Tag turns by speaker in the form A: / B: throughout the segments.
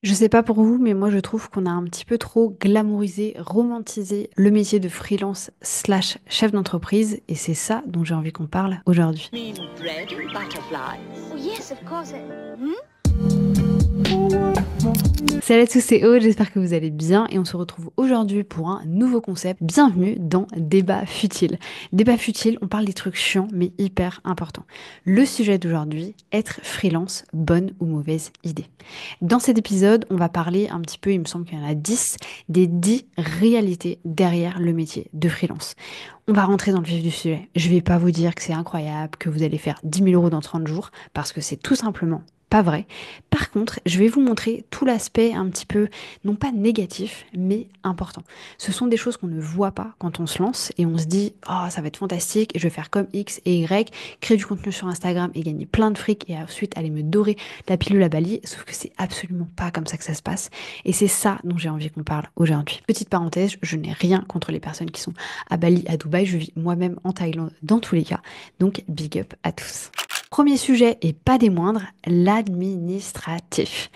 A: Je sais pas pour vous, mais moi je trouve qu'on a un petit peu trop glamourisé, romantisé le métier de freelance slash chef d'entreprise et c'est ça dont j'ai envie qu'on parle aujourd'hui.
B: Mean bread and butterflies.
C: Oh, yes, of course. Hmm?
A: Salut à tous, c'est Aude, j'espère que vous allez bien et on se retrouve aujourd'hui pour un nouveau concept. Bienvenue dans Débat futile. Débat futile, on parle des trucs chiants mais hyper importants. Le sujet d'aujourd'hui, être freelance, bonne ou mauvaise idée. Dans cet épisode, on va parler un petit peu, il me semble qu'il y en a 10, des 10 réalités derrière le métier de freelance. On va rentrer dans le vif du sujet. Je vais pas vous dire que c'est incroyable, que vous allez faire 10 000 euros dans 30 jours, parce que c'est tout simplement pas vrai. Par contre, je vais vous montrer tout l'aspect un petit peu, non pas négatif, mais important. Ce sont des choses qu'on ne voit pas quand on se lance et on se dit, oh, ça va être fantastique, je vais faire comme X et Y, créer du contenu sur Instagram et gagner plein de fric et ensuite aller me dorer la pilule à Bali, sauf que c'est absolument pas comme ça que ça se passe. Et c'est ça dont j'ai envie qu'on parle aujourd'hui. Petite parenthèse, je n'ai rien contre les personnes qui sont à Bali, à Dubaï, je vis moi-même en Thaïlande dans tous les cas, donc big up à tous. Premier sujet, et pas des moindres, l'administratif.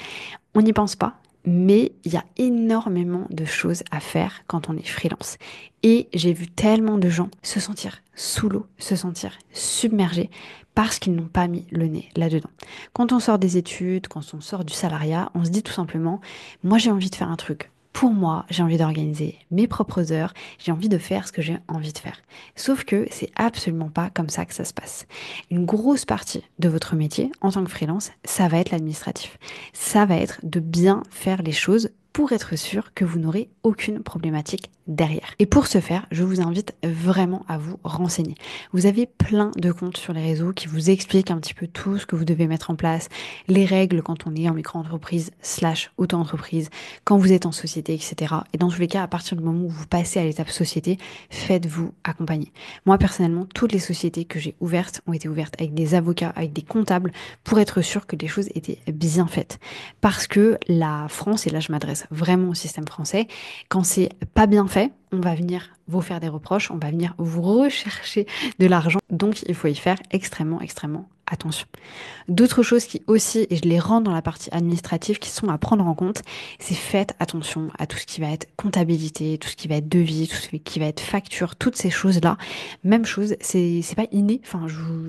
A: On n'y pense pas, mais il y a énormément de choses à faire quand on est freelance. Et j'ai vu tellement de gens se sentir sous l'eau, se sentir submergés parce qu'ils n'ont pas mis le nez là-dedans. Quand on sort des études, quand on sort du salariat, on se dit tout simplement, moi j'ai envie de faire un truc. Pour moi, j'ai envie d'organiser mes propres heures, j'ai envie de faire ce que j'ai envie de faire. Sauf que c'est absolument pas comme ça que ça se passe. Une grosse partie de votre métier en tant que freelance, ça va être l'administratif. Ça va être de bien faire les choses pour être sûr que vous n'aurez aucune problématique derrière. Et pour ce faire, je vous invite vraiment à vous renseigner. Vous avez plein de comptes sur les réseaux qui vous expliquent un petit peu tout ce que vous devez mettre en place, les règles quand on est en micro-entreprise slash auto-entreprise, quand vous êtes en société, etc. Et dans tous les cas, à partir du moment où vous passez à l'étape société, faites-vous accompagner. Moi, personnellement, toutes les sociétés que j'ai ouvertes ont été ouvertes avec des avocats, avec des comptables, pour être sûr que les choses étaient bien faites. Parce que la France, et là je m'adresse vraiment au système français, quand c'est pas bien fait, on va venir vous faire des reproches, on va venir vous rechercher de l'argent. Donc il faut y faire extrêmement, extrêmement attention. D'autres choses qui aussi, et je les rentre dans la partie administrative, qui sont à prendre en compte, c'est faites attention à tout ce qui va être comptabilité, tout ce qui va être devis, tout ce qui va être facture, toutes ces choses-là. Même chose, c'est pas inné. Enfin,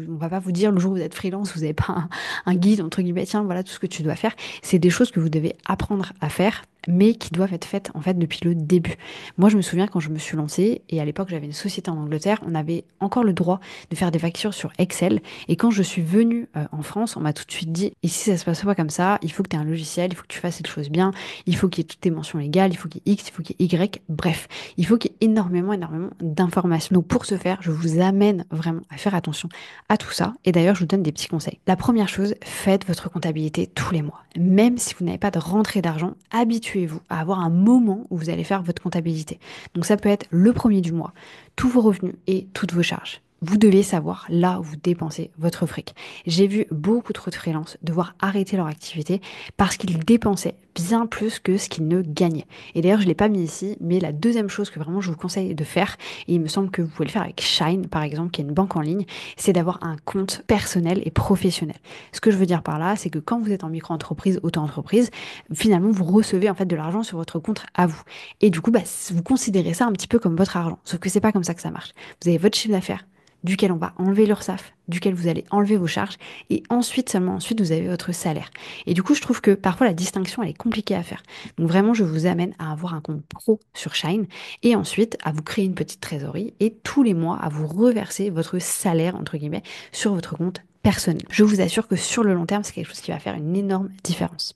A: on va pas vous dire le jour où vous êtes freelance, vous n'avez pas un guide entre guillemets, tiens, voilà tout ce que tu dois faire. C'est des choses que vous devez apprendre à faire, mais qui doivent être faites en fait depuis le début. Moi, je me souviens quand je me suis lancée, et à l'époque j'avais une société en Angleterre, on avait encore le droit de faire des factures sur Excel. Et quand je suis venue en France, on m'a tout de suite dit, ici ça se passe pas comme ça, il faut que tu aies un logiciel, il faut que tu fasses les choses bien, il faut qu'il y ait toutes tes mentions légales, il faut qu'il y ait X, il faut qu'il y ait Y, bref, il faut qu'il y ait énormément, énormément d'informations. Donc pour ce faire, je vous amène vraiment à faire attention à tout ça. Et d'ailleurs, je vous donne des petits conseils. La première chose, faites votre comptabilité tous les mois. Même si vous n'avez pas de rentrée d'argent, habituez-vous à avoir un moment où vous allez faire votre comptabilité. Donc ça peut être le premier du mois, tous vos revenus et toutes vos charges. Vous devez savoir là où vous dépensez votre fric. J'ai vu beaucoup trop de freelances devoir arrêter leur activité parce qu'ils dépensaient bien plus que ce qu'ils ne gagnaient. Et d'ailleurs, je ne l'ai pas mis ici, mais la deuxième chose que vraiment je vous conseille de faire, et il me semble que vous pouvez le faire avec Shine, par exemple, qui est une banque en ligne, c'est d'avoir un compte personnel et professionnel. Ce que je veux dire par là, c'est que quand vous êtes en micro-entreprise, auto-entreprise, finalement, vous recevez en fait de l'argent sur votre compte à vous. Et du coup, vous considérez ça un petit peu comme votre argent. Sauf que c'est pas comme ça que ça marche. Vous avez votre chiffre d'affaires, duquel on va enlever l'URSSAF, duquel vous allez enlever vos charges, et ensuite, seulement ensuite, vous avez votre salaire. Et du coup, je trouve que parfois la distinction, elle est compliquée à faire. Donc vraiment, je vous amène à avoir un compte pro sur Shine, et ensuite à vous créer une petite trésorerie, et tous les mois à vous reverser votre salaire, entre guillemets, sur votre compte personnel. Je vous assure que sur le long terme, c'est quelque chose qui va faire une énorme différence.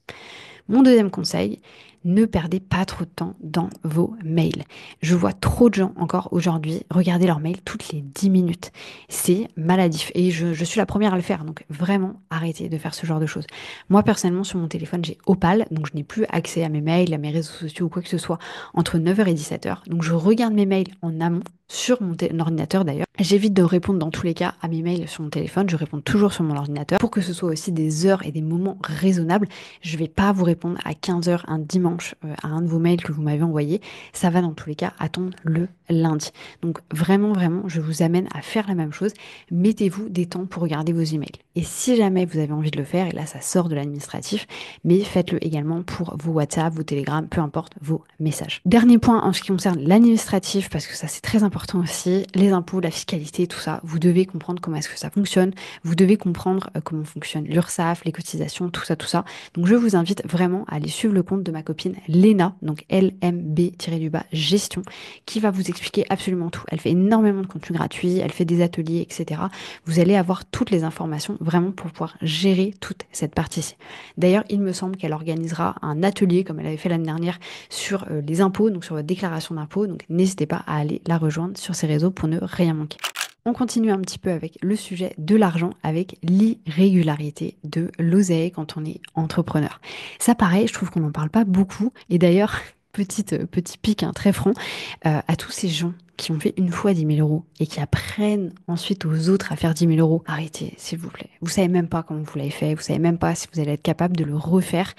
A: Mon deuxième conseil, ne perdez pas trop de temps dans vos mails. Je vois trop de gens encore aujourd'hui regarder leurs mails toutes les 10 minutes. C'est maladif et je suis la première à le faire. Donc vraiment, arrêtez de faire ce genre de choses. Moi, personnellement, sur mon téléphone, j'ai Opal. Donc je n'ai plus accès à mes mails, à mes réseaux sociaux ou quoi que ce soit entre 9h et 17h. Donc je regarde mes mails en amont. sur mon ordinateur d'ailleurs. J'évite de répondre dans tous les cas à mes mails sur mon téléphone, je réponds toujours sur mon ordinateur pour que ce soit aussi des heures et des moments raisonnables. Je vais pas vous répondre à 15 heures un dimanche à un de vos mails que vous m'avez envoyé. Ça va dans tous les cas attendre le lundi. Donc vraiment, vraiment, je vous amène à faire la même chose. Mettez-vous des temps pour regarder vos emails. Et si jamais vous avez envie de le faire, et là ça sort de l'administratif, mais faites-le également pour vos WhatsApp, vos Telegram, peu importe vos messages. Dernier point en ce qui concerne l'administratif, parce que ça c'est très important aussi, les impôts, la fiscalité, tout ça, vous devez comprendre comment est-ce que ça fonctionne, vous devez comprendre comment fonctionne l'URSSAF, les cotisations, tout ça, tout ça. Donc je vous invite vraiment à aller suivre le compte de ma copine Léna, donc LMB-du-bas gestion, qui va vous expliquer absolument tout. Elle fait énormément de contenu gratuit, elle fait des ateliers, etc. Vous allez avoir toutes les informations vraiment pour pouvoir gérer toute cette partie-ci. D'ailleurs, il me semble qu'elle organisera un atelier, comme elle avait fait l'année dernière, sur les impôts, donc sur votre déclaration d'impôts. Donc n'hésitez pas à aller la rejoindre sur ses réseaux pour ne rien manquer. On continue un petit peu avec le sujet de l'argent, avec l'irrégularité de l'oseille quand on est entrepreneur. Ça, pareil, je trouve qu'on n'en parle pas beaucoup. Et d'ailleurs, petit pic hein, très franc, à tous ces gens qui ont fait une fois 10 000 euros et qui apprennent ensuite aux autres à faire 10 000 euros, arrêtez, s'il vous plaît. Vous savez même pas comment vous l'avez fait, vous savez même pas si vous allez être capable de le refaire.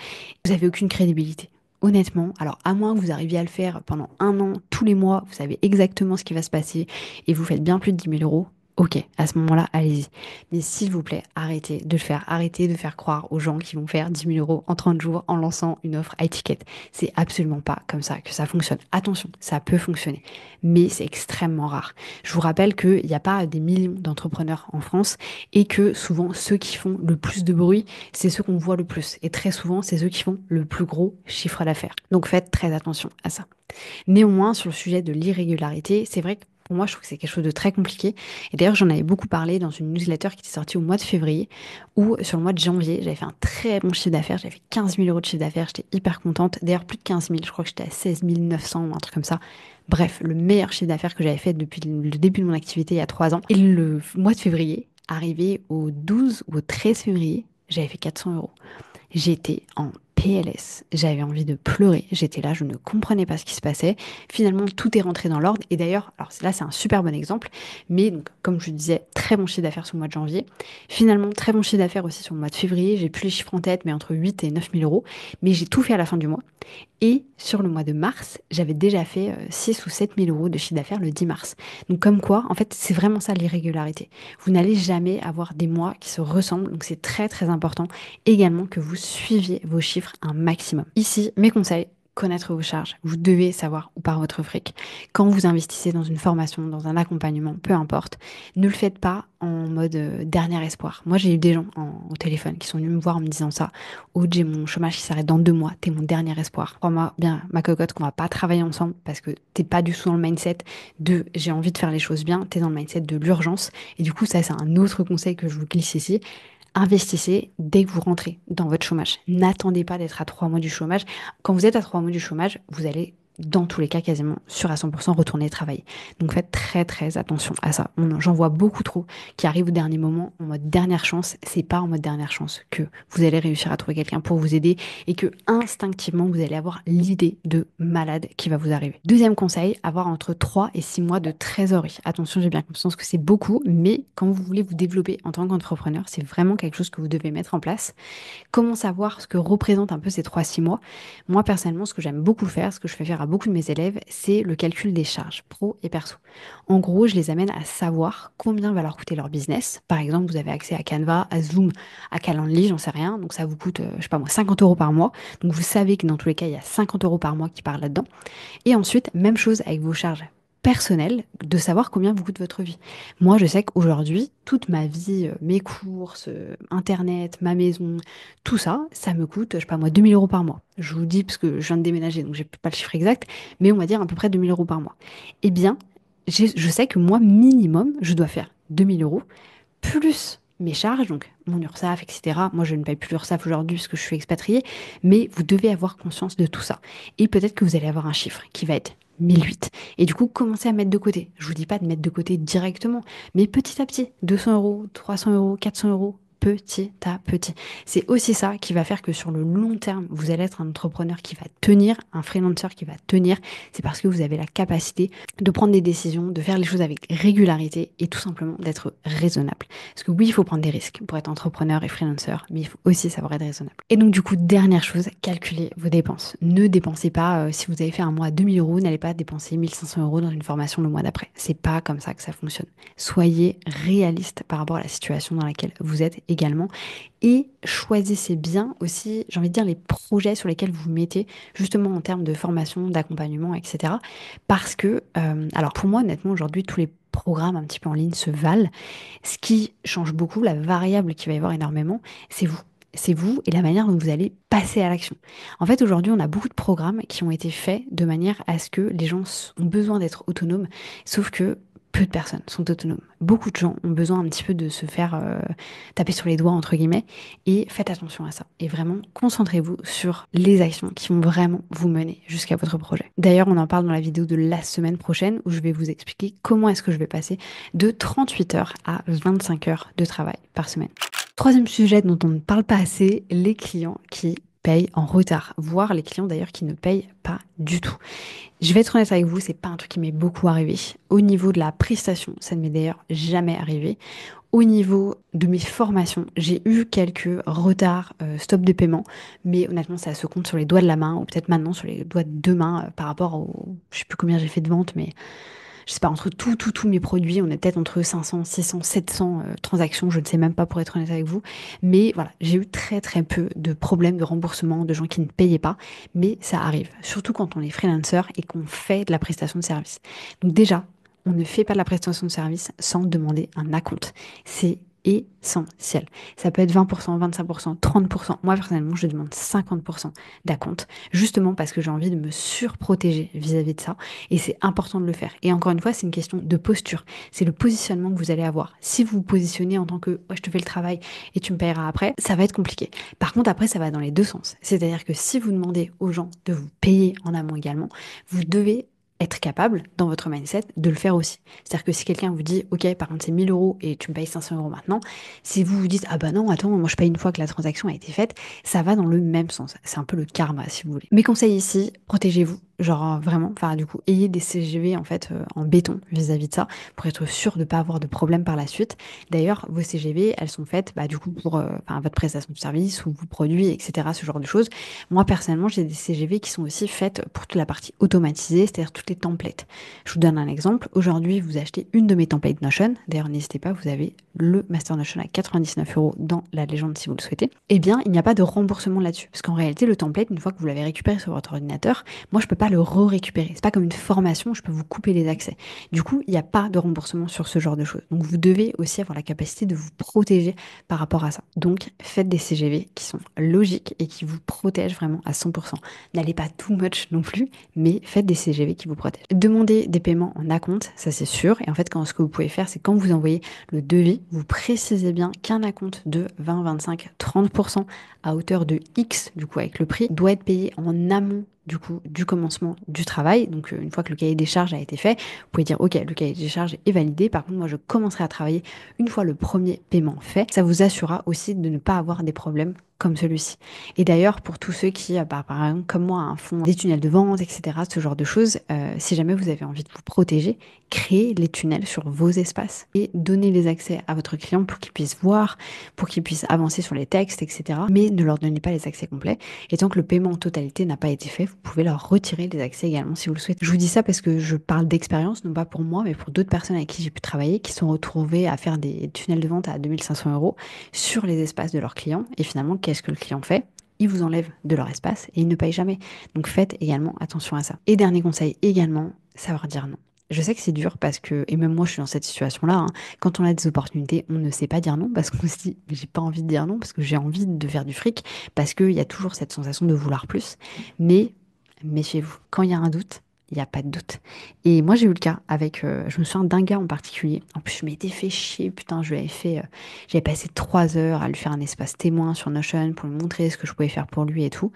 A: Vous avez aucune crédibilité. Honnêtement, alors à moins que vous arriviez à le faire pendant un an, tous les mois, vous savez exactement ce qui va se passer et vous faites bien plus de 10 000 euros, ok, à ce moment-là, allez-y. Mais s'il vous plaît, arrêtez de le faire. Arrêtez de faire croire aux gens qui vont faire 10 000 euros en 30 jours en lançant une offre à étiquette. C'est absolument pas comme ça que ça fonctionne. Attention, ça peut fonctionner, mais c'est extrêmement rare. Je vous rappelle qu'il n'y a pas des millions d'entrepreneurs en France et que souvent, ceux qui font le plus de bruit, c'est ceux qu'on voit le plus. Et très souvent, c'est ceux qui font le plus gros chiffre d'affaires. Donc faites très attention à ça. Néanmoins, sur le sujet de l'irrégularité, c'est vrai que pour moi, je trouve que c'est quelque chose de très compliqué. Et d'ailleurs, j'en avais beaucoup parlé dans une newsletter qui était sortie au mois de février, où sur le mois de janvier, j'avais fait un très bon chiffre d'affaires. J'avais fait 15 000 euros de chiffre d'affaires. J'étais hyper contente. D'ailleurs, plus de 15 000. Je crois que j'étais à 16 900 ou un truc comme ça. Bref, le meilleur chiffre d'affaires que j'avais fait depuis le début de mon activité il y a 3 ans. Et le mois de février, arrivé au 12 ou au 13 février, j'avais fait 400 euros. J'étais en PLS, j'avais envie de pleurer, j'étais là, je ne comprenais pas ce qui se passait. Finalement, tout est rentré dans l'ordre. Et d'ailleurs, alors là, c'est un super bon exemple, mais donc, comme je disais, très bon chiffre d'affaires sur le mois de janvier. Finalement, très bon chiffre d'affaires aussi sur le mois de février. J'ai plus les chiffres en tête, mais entre 8 et 9 000 euros. Mais j'ai tout fait à la fin du mois. Et sur le mois de mars, j'avais déjà fait 6 ou 7 000 euros de chiffre d'affaires le 10 mars. Donc comme quoi, en fait, c'est vraiment ça l'irrégularité. Vous n'allez jamais avoir des mois qui se ressemblent. Donc c'est très très important également que vous suiviez vos chiffres un maximum. Ici, mes conseils. Connaître vos charges. Vous devez savoir où part votre fric. Quand vous investissez dans une formation, dans un accompagnement, peu importe, ne le faites pas en mode dernier espoir. Moi, j'ai eu des gens au téléphone qui sont venus me voir en me disant ça. Aude, j'ai mon chômage qui s'arrête dans 2 mois. T'es mon dernier espoir. Crois-moi bien, ma cocotte, qu'on va pas travailler ensemble parce que t'es pas du tout dans le mindset de j'ai envie de faire les choses bien. T'es dans le mindset de l'urgence. Et du coup, ça, c'est un autre conseil que je vous glisse ici. Investissez dès que vous rentrez dans votre chômage. N'attendez pas d'être à 3 mois du chômage. Quand vous êtes à 3 mois du chômage, vous allez, dans tous les cas, quasiment sûr à 100% retourner travailler. Donc faites très très attention à ça. J'en vois beaucoup trop qui arrivent au dernier moment en mode dernière chance. C'est pas en mode dernière chance que vous allez réussir à trouver quelqu'un pour vous aider et que instinctivement vous allez avoir l'idée de malade qui va vous arriver. Deuxième conseil, avoir entre 3 et 6 mois de trésorerie. Attention, j'ai bien conscience que c'est beaucoup, mais quand vous voulez vous développer en tant qu'entrepreneur, c'est vraiment quelque chose que vous devez mettre en place. Comment savoir ce que représentent un peu ces 3-6 mois? Moi, personnellement, ce que j'aime beaucoup faire, ce que je fais faire à beaucoup de mes élèves, c'est le calcul des charges pro et perso. En gros, je les amène à savoir combien va leur coûter leur business. Par exemple, vous avez accès à Canva, à Zoom, à Calendly, j'en sais rien. Donc ça vous coûte, je sais pas moi, 50 euros par mois. Donc vous savez que dans tous les cas, il y a 50 euros par mois qui partent là-dedans. Et ensuite, même chose avec vos charges personnelles, de savoir combien vous coûte votre vie. Moi, je sais qu'aujourd'hui, toute ma vie, mes courses, Internet, ma maison, tout ça, ça me coûte, je sais pas moi, 2 000 euros par mois. Je vous dis parce que je viens de déménager, donc j'ai pas le chiffre exact, mais on va dire à peu près 2 000 euros par mois. Eh bien, je sais que moi, minimum, je dois faire 2 000 euros plus mes charges, donc mon URSSAF, etc. Moi, je ne paye plus l'URSSAF aujourd'hui parce que je suis expatriée, mais vous devez avoir conscience de tout ça. Et peut-être que vous allez avoir un chiffre qui va être 1008. Et du coup, commencez à mettre de côté. Je vous dis pas de mettre de côté directement, mais petit à petit, 200 euros, 300 euros, 400 euros, petit à petit. C'est aussi ça qui va faire que sur le long terme, vous allez être un entrepreneur qui va tenir, un freelancer qui va tenir. C'est parce que vous avez la capacité de prendre des décisions, de faire les choses avec régularité et tout simplement d'être raisonnable. Parce que oui, il faut prendre des risques pour être entrepreneur et freelancer, mais il faut aussi savoir être raisonnable. Et donc du coup, dernière chose, calculez vos dépenses. Ne dépensez pas, si vous avez fait un mois à 2000 euros, n'allez pas dépenser 1500 euros dans une formation le mois d'après. C'est pas comme ça que ça fonctionne. Soyez réaliste par rapport à la situation dans laquelle vous êtes également et choisissez bien aussi, j'ai envie de dire, les projets sur lesquels vous mettez justement en termes de formation, d'accompagnement, etc. Parce que, alors pour moi honnêtement aujourd'hui tous les programmes un petit peu en ligne se valent. Ce qui change beaucoup, la variable qui va y avoir énormément, c'est vous. C'est vous et la manière dont vous allez passer à l'action. En fait, aujourd'hui, on a beaucoup de programmes qui ont été faits de manière à ce que les gens ont besoin d'être autonomes, sauf que peu de personnes sont autonomes. Beaucoup de gens ont besoin un petit peu de se faire taper sur les doigts, entre guillemets, et faites attention à ça. Et vraiment, concentrez-vous sur les actions qui vont vraiment vous mener jusqu'à votre projet. D'ailleurs, on en parle dans la vidéo de la semaine prochaine où je vais vous expliquer comment est-ce que je vais passer de 38 heures à 25 heures de travail par semaine. Troisième sujet dont on ne parle pas assez, les clients qui payent en retard, voire les clients d'ailleurs qui ne payent pas du tout. Je vais être honnête avec vous, c'est pas un truc qui m'est beaucoup arrivé. Au niveau de la prestation, ça ne m'est d'ailleurs jamais arrivé. Au niveau de mes formations, j'ai eu quelques retards, stop de paiement, mais honnêtement, ça se compte sur les doigts de la main, ou peut-être maintenant sur les doigts de deux mains par rapport au, je sais plus combien j'ai fait de ventes, mais je sais pas, entre tous mes produits, on est peut-être entre 500, 600, 700 transactions, je ne sais même pas pour être honnête avec vous. Mais voilà, j'ai eu très très peu de problèmes de remboursement, de gens qui ne payaient pas, mais ça arrive, surtout quand on est freelancer et qu'on fait de la prestation de service. Donc déjà, on ne fait pas de la prestation de service sans demander un acompte. C'est essentiel. Ça peut être 20%, 25%, 30%. Moi, personnellement, je demande 50% d'acompte, justement parce que j'ai envie de me surprotéger vis-à-vis de ça. Et c'est important de le faire. Et encore une fois, c'est une question de posture. C'est le positionnement que vous allez avoir. Si vous vous positionnez en tant que ouais, je te fais le travail et tu me payeras après, ça va être compliqué. Par contre, après, ça va dans les deux sens. C'est-à-dire que si vous demandez aux gens de vous payer en amont également, vous devez être capable, dans votre mindset, de le faire aussi. C'est-à-dire que si quelqu'un vous dit, OK, par contre, c'est 1000 euros et tu me payes 500 euros maintenant, si vous vous dites, ah bah non, attends, moi je paye une fois que la transaction a été faite, ça va dans le même sens. C'est un peu le karma, si vous voulez. Mes conseils ici, protégez-vous. Genre vraiment, enfin du coup, ayez des CGV en fait en béton vis-à-vis de ça pour être sûr de ne pas avoir de problème par la suite. D'ailleurs, vos CGV, elles sont faites bah, du coup pour votre prestation de service ou vos produits, etc. Ce genre de choses. Moi personnellement, j'ai des CGV qui sont aussi faites pour toute la partie automatisée, c'est-à-dire toutes les templates. Je vous donne un exemple. Aujourd'hui, vous achetez une de mes templates Notion. D'ailleurs, n'hésitez pas, vous avez le Master Notion à 99 euros dans la légende si vous le souhaitez. Eh bien, il n'y a pas de remboursement là-dessus. Parce qu'en réalité, le template, une fois que vous l'avez récupéré sur votre ordinateur, moi, je peux pas le récupérer. C'est pas comme une formation, je peux vous couper les accès. Du coup, il n'y a pas de remboursement sur ce genre de choses. Donc, vous devez aussi avoir la capacité de vous protéger par rapport à ça. Donc, faites des CGV qui sont logiques et qui vous protègent vraiment à 100%. N'allez pas too much non plus, mais faites des CGV qui vous protègent. Demandez des paiements en acompte, ça c'est sûr. Et en fait, ce que vous pouvez faire, c'est quand vous envoyez le devis, vous précisez bien qu'un acompte de 20, 25, 30% à hauteur de X, du coup avec le prix, doit être payé en amont du coup du commencement du travail. Donc une fois que le cahier des charges a été fait, vous pouvez dire ok, le cahier des charges est validé. Par contre, moi je commencerai à travailler une fois le premier paiement fait. Ça vous assurera aussi de ne pas avoir des problèmes comme celui-ci. Et d'ailleurs, pour tous ceux qui, par exemple, comme moi, un fonds des tunnels de vente, etc., ce genre de choses, si jamais vous avez envie de vous protéger, créez les tunnels sur vos espaces et donnez les accès à votre client pour qu'il puisse voir, pour qu'il puisse avancer sur les textes, etc. Mais ne leur donnez pas les accès complets. Et tant que le paiement en totalité n'a pas été fait, vous pouvez leur retirer les accès également si vous le souhaitez. Je vous dis ça parce que je parle d'expérience, non pas pour moi, mais pour d'autres personnes avec qui j'ai pu travailler, qui sont retrouvées à faire des tunnels de vente à 2500 euros sur les espaces de leurs clients. Et finalement, qu'est-ce que le client fait? Il vous enlève de leur espace et il ne paye jamais. Donc faites également attention à ça. Et dernier conseil également, savoir dire non. Je sais que c'est dur parce que, et même moi je suis dans cette situation-là, hein, quand on a des opportunités, on ne sait pas dire non parce qu'on se dit, mais j'ai pas envie de dire non parce que j'ai envie de faire du fric, parce qu'il y a toujours cette sensation de vouloir plus. Mais méfiez-vous, quand il y a un doute, il n'y a pas de doute. Et moi, j'ai eu le cas avec, je me souviens d'un gars en particulier. En plus, je m'étais fait chier, putain, j'avais passé 3 heures à lui faire un espace témoin sur Notion pour lui montrer ce que je pouvais faire pour lui et tout.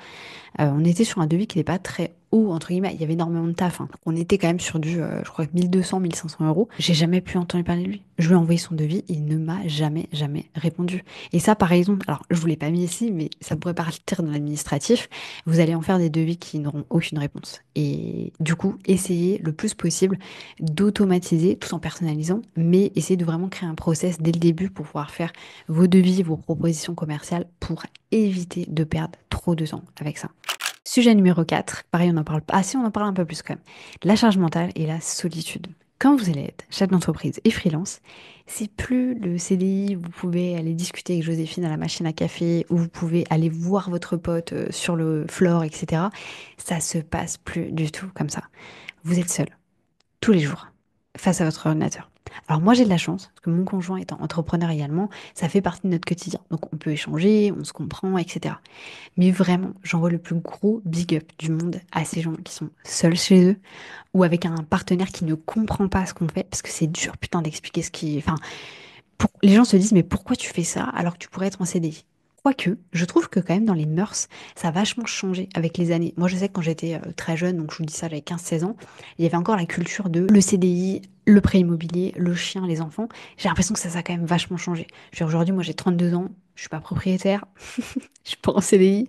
A: On était sur un devis qui n'était pas très haut, entre guillemets, il y avait énormément de taf, hein. On était quand même sur du, je crois, 1200, 1500 euros. J'ai jamais pu entendre parler de lui. Je lui ai envoyé son devis, il ne m'a jamais répondu. Et ça, par exemple, alors je vous l'ai pas mis ici, mais ça pourrait partir dans l'administratif. Vous allez en faire des devis qui n'auront aucune réponse. Et du coup, essayez le plus possible d'automatiser tout en personnalisant, mais essayez de vraiment créer un process dès le début pour pouvoir faire vos devis, vos propositions commerciales pour éviter de perdre trop de temps avec ça. Sujet numéro 4, pareil, on en parle pas. Ah si, on en parle un peu plus quand même. La charge mentale et la solitude. Quand vous allez être chef d'entreprise et freelance, c'est plus le CDI, vous pouvez aller discuter avec Joséphine à la machine à café, ou vous pouvez aller voir votre pote sur le floor, etc. Ça se passe plus du tout comme ça. Vous êtes seul, tous les jours, face à votre ordinateur. Alors moi j'ai de la chance, parce que mon conjoint étant entrepreneur également, ça fait partie de notre quotidien. Donc on peut échanger, on se comprend, etc. Mais vraiment, j'envoie le plus gros big up du monde à ces gens qui sont seuls chez eux ou avec un partenaire qui ne comprend pas ce qu'on fait, parce que c'est dur, putain, d'expliquer ce qui... Enfin, les gens se disent, mais pourquoi tu fais ça alors que tu pourrais être en CDI? Quoique, je trouve que quand même dans les mœurs, ça a vachement changé avec les années. Moi, je sais que quand j'étais très jeune, donc je vous dis ça, j'avais 15-16 ans, il y avait encore la culture de le CDI, le prêt immobilier, le chien, les enfants. J'ai l'impression que ça a quand même vachement changé. Je veux dire, aujourd'hui, moi, j'ai 32 ans, je suis pas propriétaire, je suis pas en CDI,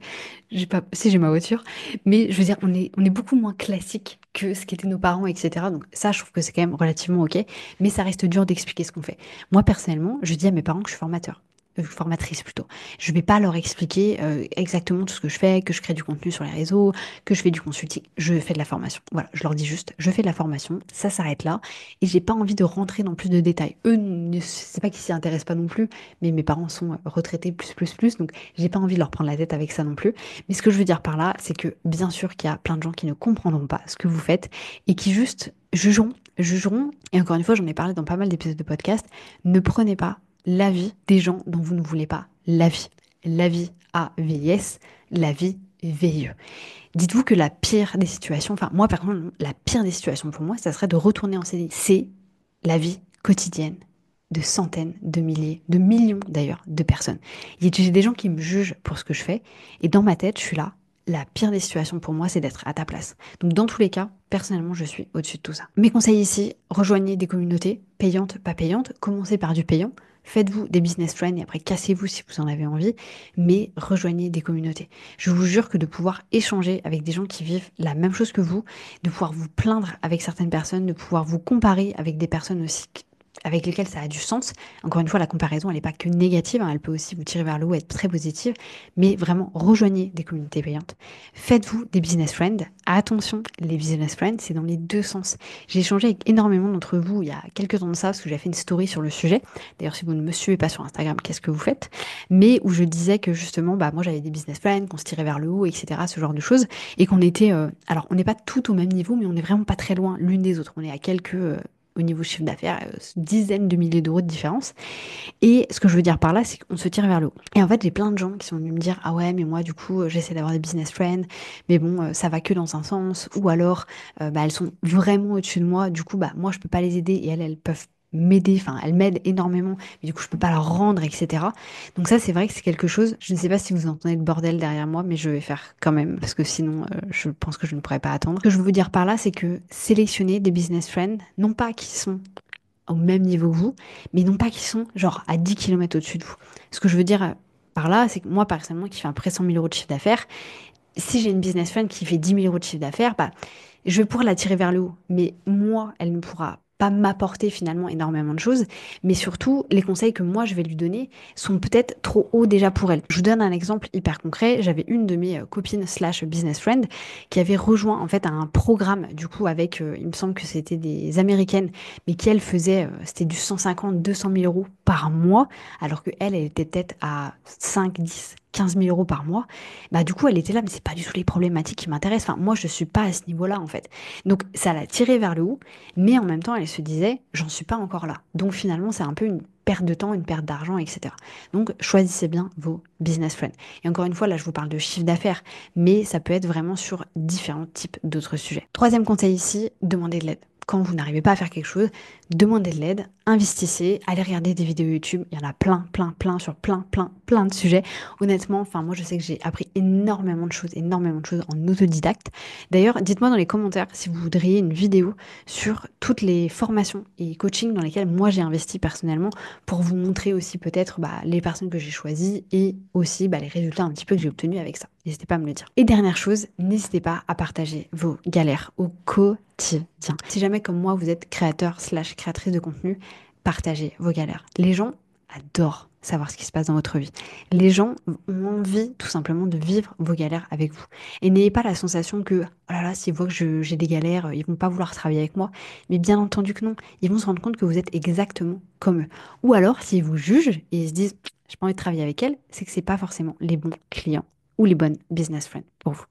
A: j'ai pas, si j'ai ma voiture, mais je veux dire, on est beaucoup moins classique que ce qu'étaient nos parents, etc. Donc ça, je trouve que c'est quand même relativement ok, mais ça reste dur d'expliquer ce qu'on fait. Moi, personnellement, je dis à mes parents que je suis formateur. Formatrice plutôt. Je vais pas leur expliquer exactement tout ce que je fais, que je crée du contenu sur les réseaux, que je fais du consulting. Je fais de la formation. Voilà, je leur dis juste, je fais de la formation, ça s'arrête là, et j'ai pas envie de rentrer dans plus de détails. Eux, c'est pas qu'ils s'y intéressent pas non plus, mais mes parents sont retraités plus, donc j'ai pas envie de leur prendre la tête avec ça non plus. Mais ce que je veux dire par là, c'est que bien sûr qu'il y a plein de gens qui ne comprendront pas ce que vous faites et qui juste jugeront, et encore une fois, j'en ai parlé dans pas mal d'épisodes de podcast, ne prenez pas l'avis des gens dont vous ne voulez pas l'avis. L'avis AVIS, l'avis VIE. Dites-vous que la pire des situations, enfin moi personnellement, la pire des situations pour moi, ça serait de retourner en CDI. C'est la vie quotidienne de centaines, de milliers, de millions d'ailleurs de personnes. J'ai des gens qui me jugent pour ce que je fais et dans ma tête, je suis là. La pire des situations pour moi, c'est d'être à ta place. Donc dans tous les cas, personnellement, je suis au-dessus de tout ça. Mes conseils ici, rejoignez des communautés, payantes, pas payantes, commencez par du payant. Faites-vous des business friends et après cassez-vous si vous en avez envie, mais rejoignez des communautés. Je vous jure que de pouvoir échanger avec des gens qui vivent la même chose que vous, de pouvoir vous plaindre avec certaines personnes, de pouvoir vous comparer avec des personnes aussi avec lesquelles ça a du sens. Encore une fois, la comparaison, elle n'est pas que négative, hein, elle peut aussi vous tirer vers le haut, être très positive, mais vraiment, rejoignez des communautés payantes. Faites-vous des business friends. Attention, les business friends, c'est dans les deux sens. J'ai échangé avec énormément d'entre vous il y a quelques temps de ça, parce que j'ai fait une story sur le sujet. D'ailleurs, si vous ne me suivez pas sur Instagram, qu'est-ce que vous faites? Mais où je disais que justement, bah, moi j'avais des business friends, qu'on se tirait vers le haut, etc., ce genre de choses, et qu'on était, alors on n'est pas tout au même niveau, mais on n'est vraiment pas très loin l'une des autres. On est à quelques... au niveau chiffre d'affaires, dizaines de milliers d'euros de différence. Et ce que je veux dire par là, c'est qu'on se tire vers le haut. Et en fait, j'ai plein de gens qui sont venus me dire, ah ouais, mais moi, du coup, j'essaie d'avoir des business friends, mais bon, ça va que dans un sens. Ou alors, bah, elles sont vraiment au-dessus de moi. Du coup, bah, moi, je peux pas les aider et elles peuvent m'aider. Enfin, elles m'aident énormément, mais du coup, je peux pas leur rendre, etc. Donc ça, c'est vrai que c'est quelque chose. Je ne sais pas si vous entendez le bordel derrière moi, mais je vais faire quand même, parce que sinon, je pense que je ne pourrais pas attendre. Ce que je veux vous dire par là, c'est que sélectionnez des business friends, non pas qui sont au même niveau que vous, mais non pas qui sont genre à 10 km au-dessus de vous. Ce que je veux dire par là, c'est que moi, personnellement, qui fais à peu près 100 000 euros de chiffre d'affaires, si j'ai une business friend qui fait 10 000 euros de chiffre d'affaires, bah, je vais pouvoir la tirer vers le haut. Mais moi, elle ne pourra pas m'apporter finalement énormément de choses. Mais surtout, les conseils que moi, je vais lui donner sont peut-être trop hauts déjà pour elle. Je vous donne un exemple hyper concret. J'avais une de mes copines slash business friend qui avait rejoint en fait un programme du coup avec, il me semble que c'était des Américaines, mais qui elle faisait, c'était du 150, 200 000 euros par mois, alors que elle était peut-être à 5, 10, 15 000 euros par mois. Bah du coup elle était là, mais c'est pas du tout les problématiques qui m'intéressent. Enfin moi je suis pas à ce niveau-là en fait. Donc ça l'a tirée vers le haut, mais en même temps elle se disait j'en suis pas encore là. Donc finalement c'est un peu une perte de temps, une perte d'argent, etc. Donc choisissez bien vos business friends. Et encore une fois là je vous parle de chiffre d'affaires, mais ça peut être vraiment sur différents types d'autres sujets. Troisième conseil ici, demandez de l'aide. quand vous n'arrivez pas à faire quelque chose, demandez de l'aide, investissez, allez regarder des vidéos YouTube. Il y en a plein sur plein de sujets. Honnêtement, enfin, moi, je sais que j'ai appris énormément de choses en autodidacte. D'ailleurs, dites-moi dans les commentaires si vous voudriez une vidéo sur toutes les formations et coachings dans lesquels moi j'ai investi personnellement pour vous montrer aussi peut-être les personnes que j'ai choisies et aussi les résultats un petit peu que j'ai obtenus avec ça. N'hésitez pas à me le dire. Et dernière chose, n'hésitez pas à partager vos galères au quotidien. Si jamais comme moi vous êtes créateur/créatrice de contenu, partagez vos galères. Les gens adorent savoir ce qui se passe dans votre vie. Les gens ont envie tout simplement de vivre vos galères avec vous. Et n'ayez pas la sensation que, oh là là, s'ils voient que j'ai des galères, ils vont pas vouloir travailler avec moi. Mais bien entendu que non. Ils vont se rendre compte que vous êtes exactement comme eux. Ou alors, s'ils vous jugent et ils se disent, j'ai pas envie de travailler avec elle, c'est que c'est pas forcément les bons clients ou les bonnes business friends pour vous.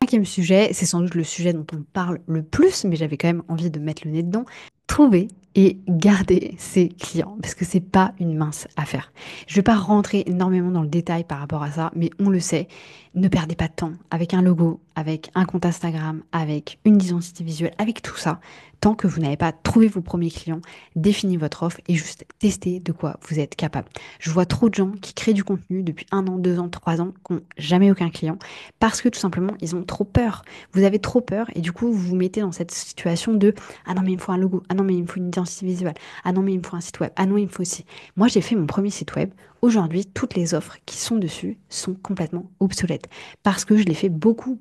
A: Cinquième sujet, c'est sans doute le sujet dont on parle le plus, mais j'avais quand même envie de mettre le nez dedans. Trouver et garder ses clients, parce que c'est pas une mince affaire. Je vais pas rentrer énormément dans le détail par rapport à ça, mais on le sait, ne perdez pas de temps avec un logo, avec un compte Instagram, avec une identité visuelle, avec tout ça, tant que vous n'avez pas trouvé vos premiers clients, défini votre offre et juste testé de quoi vous êtes capable. Je vois trop de gens qui créent du contenu depuis 1 an, 2 ans, 3 ans, qui n'ont jamais aucun client, parce que tout simplement, ils ont trop peur. Vous avez trop peur et du coup, vous vous mettez dans cette situation de « Ah non, mais il me faut un logo. Ah non, mais il me faut une identité visuelle. Ah non, mais il me faut un site web. Ah non, il me faut aussi. » Moi, j'ai fait mon premier site web. Aujourd'hui, toutes les offres qui sont dessus sont complètement obsolètes parce que je l'ai fait beaucoup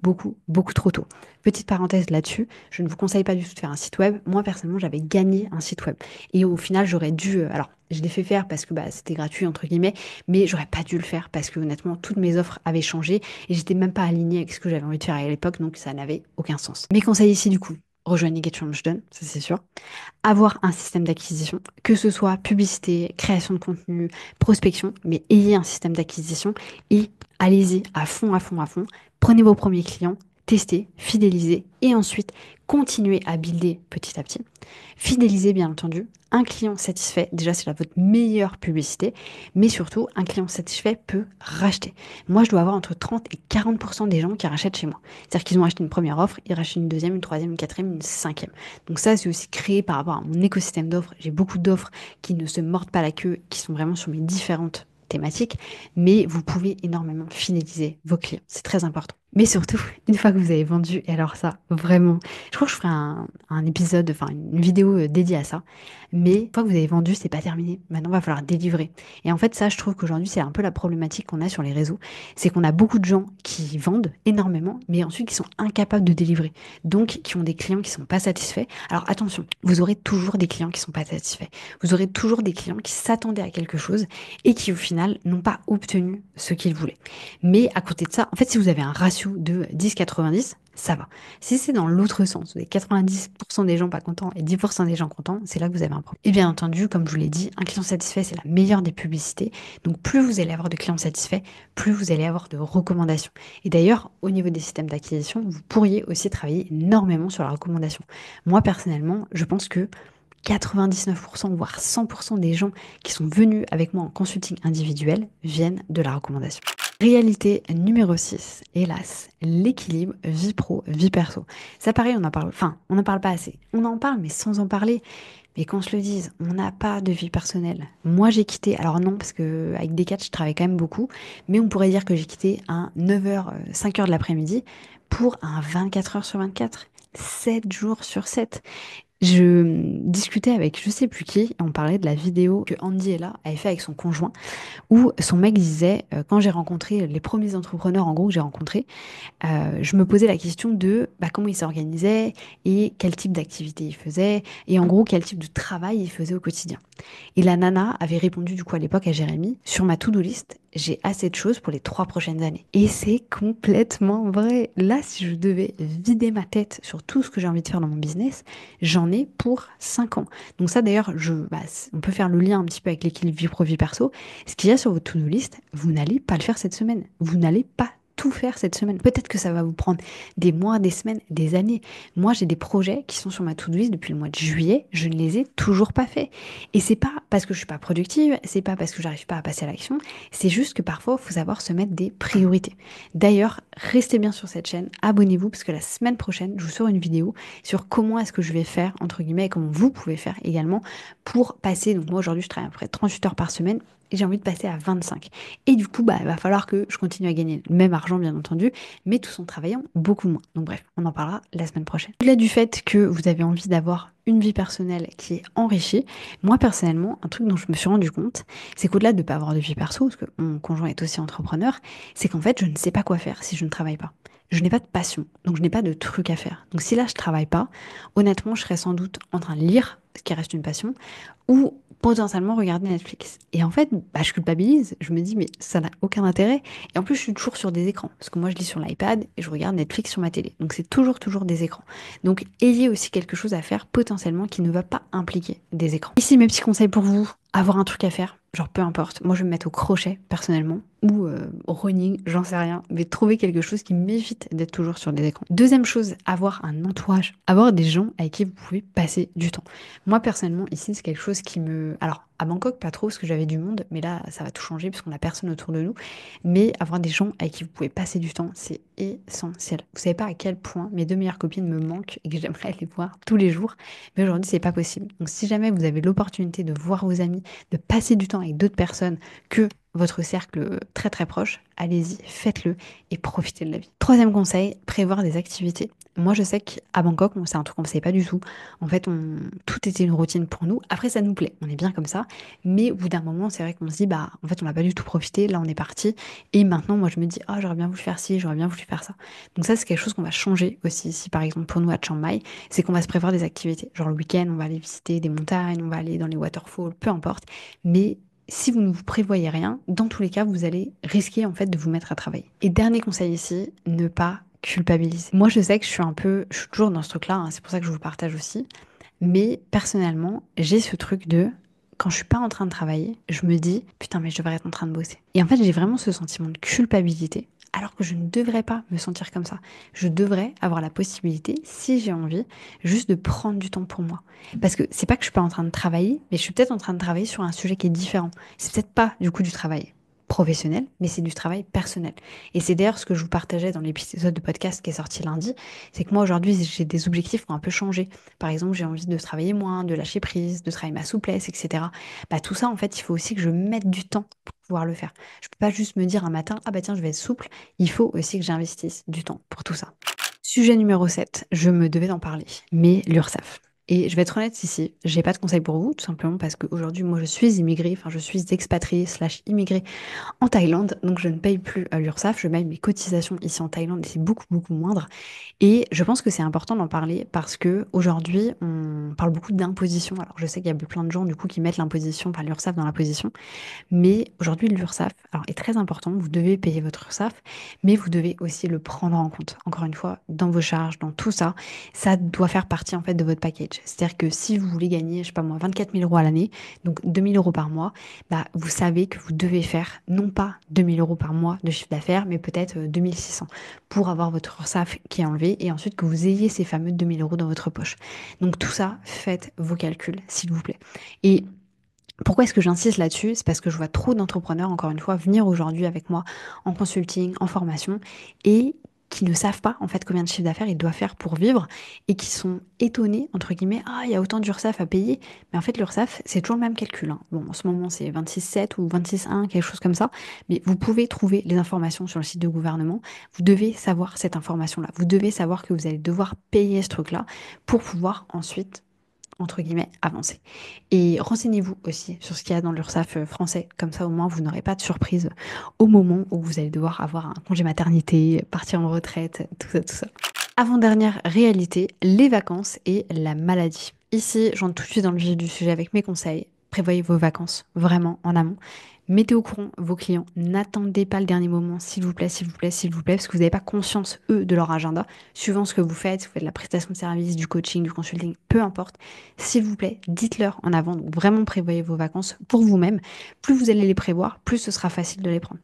A: trop tôt. Petite parenthèse là-dessus, je ne vous conseille pas du tout de faire un site web. Moi, personnellement, j'avais gagné un site web. Et au final, j'aurais dû... alors, je l'ai fait faire parce que c'était gratuit, entre guillemets, mais j'aurais pas dû le faire parce que honnêtement, toutes mes offres avaient changé et j'étais même pas alignée avec ce que j'avais envie de faire à l'époque, donc ça n'avait aucun sens. Mes conseils ici, du coup, rejoignez Get Change Done, ça c'est sûr. Avoir un système d'acquisition, que ce soit publicité, création de contenu, prospection, mais ayez un système d'acquisition et allez-y à fond. Prenez vos premiers clients, testez, fidélisez et ensuite continuez à builder petit à petit. Fidélisez bien entendu. Un client satisfait, déjà c'est votre meilleure publicité, mais surtout un client satisfait peut racheter. Moi je dois avoir entre 30 et 40% des gens qui rachètent chez moi. C'est-à-dire qu'ils ont acheté une première offre, ils rachètent une deuxième, une troisième, une quatrième, une cinquième. Donc ça c'est aussi créé par rapport à mon écosystème d'offres. J'ai beaucoup d'offres qui ne se mordent pas la queue, qui sont vraiment sur mes différentes thématiques, mais vous pouvez énormément fidéliser vos clients. C'est très important. Mais surtout, une fois que vous avez vendu, et alors ça, vraiment, je crois que je ferai un épisode, enfin une vidéo dédiée à ça, mais une fois que vous avez vendu, c'est pas terminé. Maintenant, il va falloir délivrer. Et en fait, ça, je trouve qu'aujourd'hui, c'est un peu la problématique qu'on a sur les réseaux, c'est qu'on a beaucoup de gens qui vendent énormément, mais ensuite qui sont incapables de délivrer. Donc, qui ont des clients qui sont pas satisfaits. Alors attention, vous aurez toujours des clients qui sont pas satisfaits. Vous aurez toujours des clients qui s'attendaient à quelque chose et qui, au final, n'ont pas obtenu ce qu'ils voulaient. Mais à côté de ça, en fait, si vous avez un ratio de 10-90, ça va. Si c'est dans l'autre sens, vous avez 90% des gens pas contents et 10% des gens contents, c'est là que vous avez un problème. Et bien entendu, comme je vous l'ai dit, un client satisfait, c'est la meilleure des publicités. Donc plus vous allez avoir de clients satisfaits, plus vous allez avoir de recommandations. Et d'ailleurs, au niveau des systèmes d'acquisition, vous pourriez aussi travailler énormément sur la recommandation. Moi, personnellement, je pense que 99%, voire 100% des gens qui sont venus avec moi en consulting individuel viennent de la recommandation. Réalité numéro 6, hélas, l'équilibre vie pro, vie perso. Ça pareil, on en parle, on n'en parle pas assez. On en parle, mais sans en parler. Mais qu'on se le dise, on n'a pas de vie personnelle. Moi, j'ai quitté, alors non, parce que avec Decat, je travaille quand même beaucoup, mais on pourrait dire que j'ai quitté un 9h, 5h de l'après-midi pour un 24h sur 24, 7 jours sur 7. Je discutais avec je sais plus qui, et on parlait de la vidéo que Andy Ella avait fait avec son conjoint, où son mec disait, quand j'ai rencontré les premiers entrepreneurs en gros que j'ai rencontrés, je me posais la question de comment ils s'organisaient et quel type d'activité ils faisaient, et en gros quel type de travail ils faisaient au quotidien. Et la nana avait répondu du coup à l'époque à Jérémy, sur ma to-do list, j'ai assez de choses pour les 3 prochaines années. Et c'est complètement vrai. Là, si je devais vider ma tête sur tout ce que j'ai envie de faire dans mon business, j'en ai pour 5 ans. Donc ça d'ailleurs, on peut faire le lien un petit peu avec l'équilibre vie pro, vie perso. Ce qu'il y a sur votre to-do list, vous n'allez pas le faire cette semaine. Vous n'allez pas tout faire cette semaine. Peut-être que ça va vous prendre des mois, des semaines, des années. Moi, j'ai des projets qui sont sur ma to-do list depuis le mois de juillet, je ne les ai toujours pas faits. Et c'est pas parce que je suis pas productive, c'est pas parce que j'arrive pas à passer à l'action, c'est juste que parfois, il faut savoir se mettre des priorités. D'ailleurs, restez bien sur cette chaîne, abonnez-vous parce que la semaine prochaine, je vous sors une vidéo sur comment est-ce que je vais faire, entre guillemets, et comment vous pouvez faire également pour passer. Donc moi, aujourd'hui, je travaille à peu près 38 heures par semaine et j'ai envie de passer à 25. Et du coup, il va falloir que je continue à gagner le même argent, bien entendu, mais tout en travaillant beaucoup moins. Donc bref, on en parlera la semaine prochaine. Au-delà du fait que vous avez envie d'avoir une vie personnelle qui est enrichie, moi personnellement, un truc dont je me suis rendu compte, c'est qu'au-delà de ne pas avoir de vie perso, parce que mon conjoint est aussi entrepreneur, c'est qu'en fait, je ne sais pas quoi faire si je ne travaille pas. Je n'ai pas de passion, donc je n'ai pas de truc à faire. Donc si là, je travaille pas, honnêtement, je serais sans doute en train de lire, ce qui reste une passion, ou potentiellement regarder Netflix. Et en fait, je culpabilise, je me dis, mais ça n'a aucun intérêt. Et en plus, je suis toujours sur des écrans, parce que moi, je lis sur l'iPad et je regarde Netflix sur ma télé. Donc, c'est toujours des écrans. Donc, ayez aussi quelque chose à faire potentiellement qui ne va pas impliquer des écrans. Ici, mes petits conseils pour vous, avoir un truc à faire, genre peu importe. Moi, je vais me mettre au crochet, personnellement, ou au running, j'en sais rien, mais trouver quelque chose qui m'évite d'être toujours sur des écrans. Deuxième chose, avoir un entourage, avoir des gens avec qui vous pouvez passer du temps. Moi, personnellement, ici, c'est quelque chose qui me... Alors, à Bangkok, pas trop, parce que j'avais du monde, mais là, ça va tout changer, parce qu'on n'a personne autour de nous. Mais avoir des gens avec qui vous pouvez passer du temps, c'est essentiel. Vous savez pas à quel point mes deux meilleures copines me manquent et que j'aimerais les voir tous les jours. Mais aujourd'hui, c'est pas possible. Donc, si jamais vous avez l'opportunité de voir vos amis, de passer du temps avec d'autres personnes que votre cercle très très proche, allez-y, faites-le et profitez de la vie. Troisième conseil, prévoir des activités. Moi, je sais qu'à Bangkok, c'est un truc qu'on ne savait pas du tout. En fait, tout était une routine pour nous. Après, ça nous plaît, on est bien comme ça. Mais au bout d'un moment, c'est vrai qu'on se dit, en fait, on n'a pas du tout profité. Là, on est parti. Et maintenant, moi, je me dis, ah, j'aurais bien voulu faire ci, j'aurais bien voulu faire ça. Donc ça, c'est quelque chose qu'on va changer aussi ici, par exemple, pour nous à Chiang Mai, c'est qu'on va se prévoir des activités. Genre le week-end, on va aller visiter des montagnes, on va aller dans les waterfalls, peu importe. Mais si vous ne vous prévoyez rien, dans tous les cas, vous allez risquer en fait de vous mettre à travailler. Et dernier conseil ici, ne pas culpabiliser. Moi, je sais que je suis toujours dans ce truc-là, hein, c'est pour ça que je vous partage aussi. Mais personnellement, j'ai ce truc de quand je suis pas en train de travailler, je me dis putain, mais je devrais être en train de bosser. Et en fait, j'ai vraiment ce sentiment de culpabilité, alors que je ne devrais pas me sentir comme ça. Je devrais avoir la possibilité, si j'ai envie, juste de prendre du temps pour moi. Parce que c'est pas que je suis pas en train de travailler, mais je suis peut-être en train de travailler sur un sujet qui est différent. C'est peut-être pas du coup du travail professionnel, mais c'est du travail personnel. Et c'est d'ailleurs ce que je vous partageais dans l'épisode de podcast qui est sorti lundi, c'est que moi aujourd'hui j'ai des objectifs qui ont un peu changé. Par exemple, j'ai envie de travailler moins, de lâcher prise, de travailler ma souplesse, etc. Tout ça, en fait, il faut aussi que je mette du temps pour pouvoir le faire. Je peux pas juste me dire un matin, ah bah tiens, je vais être souple. Il faut aussi que j'investisse du temps pour tout ça. Sujet numéro 7, je me devais d'en parler, mais l'URSSAF. Et je vais être honnête ici, j'ai pas de conseil pour vous, tout simplement parce qu'aujourd'hui, moi, je suis immigrée, enfin, je suis expatriée / immigrée en Thaïlande, donc je ne paye plus à l'URSSAF, je paye mes cotisations ici en Thaïlande et c'est beaucoup moindre. Et je pense que c'est important d'en parler parce que aujourd'hui, on parle beaucoup d'imposition. Alors je sais qu'il y a plein de gens du coup qui mettent l'imposition, enfin l'URSSAF dans l'imposition, mais aujourd'hui l'URSSAF alors, est très important. Vous devez payer votre URSSAF, mais vous devez aussi le prendre en compte. Encore une fois, dans vos charges, dans tout ça, ça doit faire partie en fait de votre package. C'est-à-dire que si vous voulez gagner, je sais pas moi, 24 000 euros à l'année, donc 2 000 euros par mois, vous savez que vous devez faire non pas 2 000 euros par mois de chiffre d'affaires, mais peut-être 2 600 pour avoir votre URSSAF qui est enlevé et ensuite que vous ayez ces fameux 2 000 euros dans votre poche. Donc tout ça, faites vos calculs, s'il vous plaît. Et pourquoi est-ce que j'insiste là-dessus? C'est parce que je vois trop d'entrepreneurs, encore une fois, venir aujourd'hui avec moi en consulting, en formation, et qui ne savent pas en fait combien de chiffre d'affaires ils doivent faire pour vivre et qui sont étonnés, entre guillemets, ah, il y a autant d'URSSAF à payer. Mais en fait, l'URSSAF, c'est toujours le même calcul, hein. Bon, en ce moment, c'est 26,7 ou 26,1, quelque chose comme ça. Mais vous pouvez trouver les informations sur le site de gouvernement. Vous devez savoir cette information-là. Vous devez savoir que vous allez devoir payer ce truc-là pour pouvoir ensuite entre guillemets, avancer. Et renseignez-vous aussi sur ce qu'il y a dans l'URSSAF français, comme ça au moins vous n'aurez pas de surprise au moment où vous allez devoir avoir un congé maternité, partir en retraite, tout ça, tout ça. Avant-dernière réalité, les vacances et la maladie. Ici, j'entre tout de suite dans le vif du sujet avec mes conseils. Prévoyez vos vacances vraiment en amont. Mettez au courant vos clients. N'attendez pas le dernier moment, s'il vous plaît, s'il vous plaît, s'il vous plaît, parce que vous n'avez pas conscience, eux, de leur agenda. Suivant ce que vous faites, si vous faites de la prestation de service, du coaching, du consulting, peu importe. S'il vous plaît, dites-leur en avant. Donc vraiment prévoyez vos vacances pour vous-même. Plus vous allez les prévoir, plus ce sera facile de les prendre.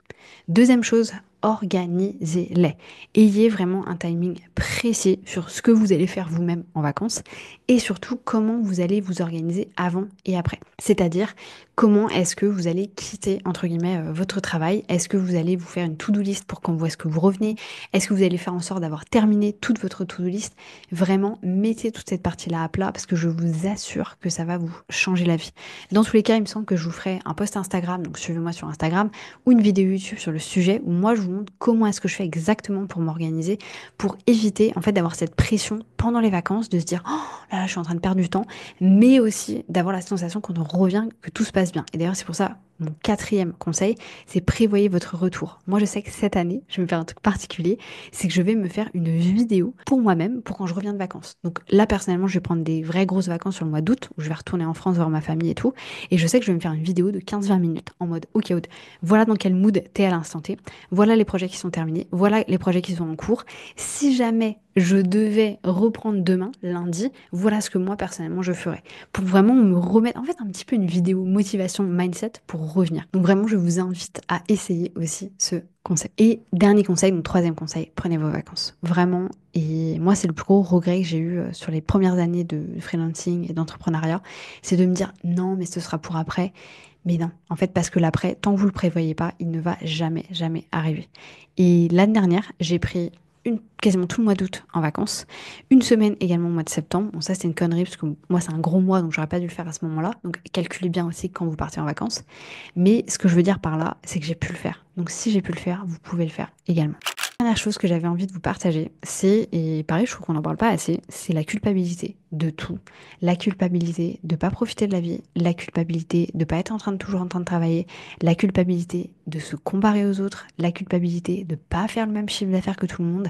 A: Deuxième chose, organisez-les. Ayez vraiment un timing précis sur ce que vous allez faire vous-même en vacances et surtout comment vous allez vous organiser avant et après. C'est-à-dire comment est-ce que vous allez quitter, entre guillemets, votre travail? Est-ce que vous allez vous faire une to-do list pour quand est-ce que vous revenez? Est-ce que vous allez faire en sorte d'avoir terminé toute votre to-do list? Vraiment, mettez toute cette partie-là à plat parce que je vous assure que ça va vous changer la vie. Dans tous les cas, il me semble que je vous ferai un post Instagram, donc suivez-moi sur Instagram, ou une vidéo YouTube sur le sujet où moi je vous montre comment est-ce que je fais exactement pour m'organiser, pour éviter en fait d'avoir cette pression pendant les vacances, de se dire oh là là, je suis en train de perdre du temps, mais aussi d'avoir la sensation quand on revient que tout se passe bien. Et d'ailleurs, c'est pour ça, mon quatrième conseil, c'est prévoyez votre retour. Moi, je sais que cette année, je vais me faire un truc particulier, c'est que je vais me faire une vidéo pour moi-même pour quand je reviens de vacances. Donc là, personnellement, je vais prendre des vraies grosses vacances sur le mois d'août où je vais retourner en France voir ma famille et tout. Et je sais que je vais me faire une vidéo de 15-20 minutes en mode ok, out. Voilà dans quel mood t'es à l'instant T. Voilà les projets qui sont terminés. Voilà les projets qui sont en cours. Si jamais je devais reprendre demain, lundi, voilà ce que moi personnellement je ferais. Pour vraiment me remettre, en fait, un petit peu une vidéo motivation mindset pour revenir. Donc vraiment, je vous invite à essayer aussi ce conseil. Et dernier conseil, donc troisième conseil, prenez vos vacances. Vraiment. Et moi, c'est le plus gros regret que j'ai eu sur les premières années de freelancing et d'entrepreneuriat, c'est de me dire non, mais ce sera pour après. Mais non, en fait, parce que l'après, tant que vous le prévoyez pas, il ne va jamais, jamais arriver. Et l'année dernière, j'ai pris quasiment tout le mois d'août en vacances, une semaine également au mois de septembre. Bon, ça, c'est une connerie parce que moi, c'est un gros mois, donc j'aurais pas dû le faire à ce moment-là. Donc, calculez bien aussi quand vous partez en vacances. Mais ce que je veux dire par là, c'est que j'ai pu le faire. Donc, si j'ai pu le faire, vous pouvez le faire également. Dernière chose que j'avais envie de vous partager, c'est, et pareil, je trouve qu'on n'en parle pas assez, c'est la culpabilité de tout. La culpabilité de pas profiter de la vie, la culpabilité de pas être toujours en train de travailler, la culpabilité de se comparer aux autres, la culpabilité de pas faire le même chiffre d'affaires que tout le monde.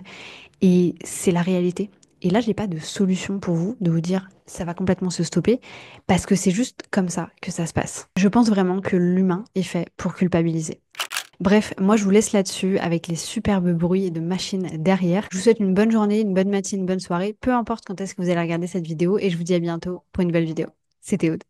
A: Et c'est la réalité. Et là, j'ai pas de solution pour vous, de vous dire ça va complètement se stopper, parce que c'est juste comme ça que ça se passe. Je pense vraiment que l'humain est fait pour culpabiliser. Bref, moi je vous laisse là-dessus avec les superbes bruits de machines derrière. Je vous souhaite une bonne journée, une bonne matinée, une bonne soirée, peu importe quand est-ce que vous allez regarder cette vidéo et je vous dis à bientôt pour une nouvelle vidéo. C'était Aude.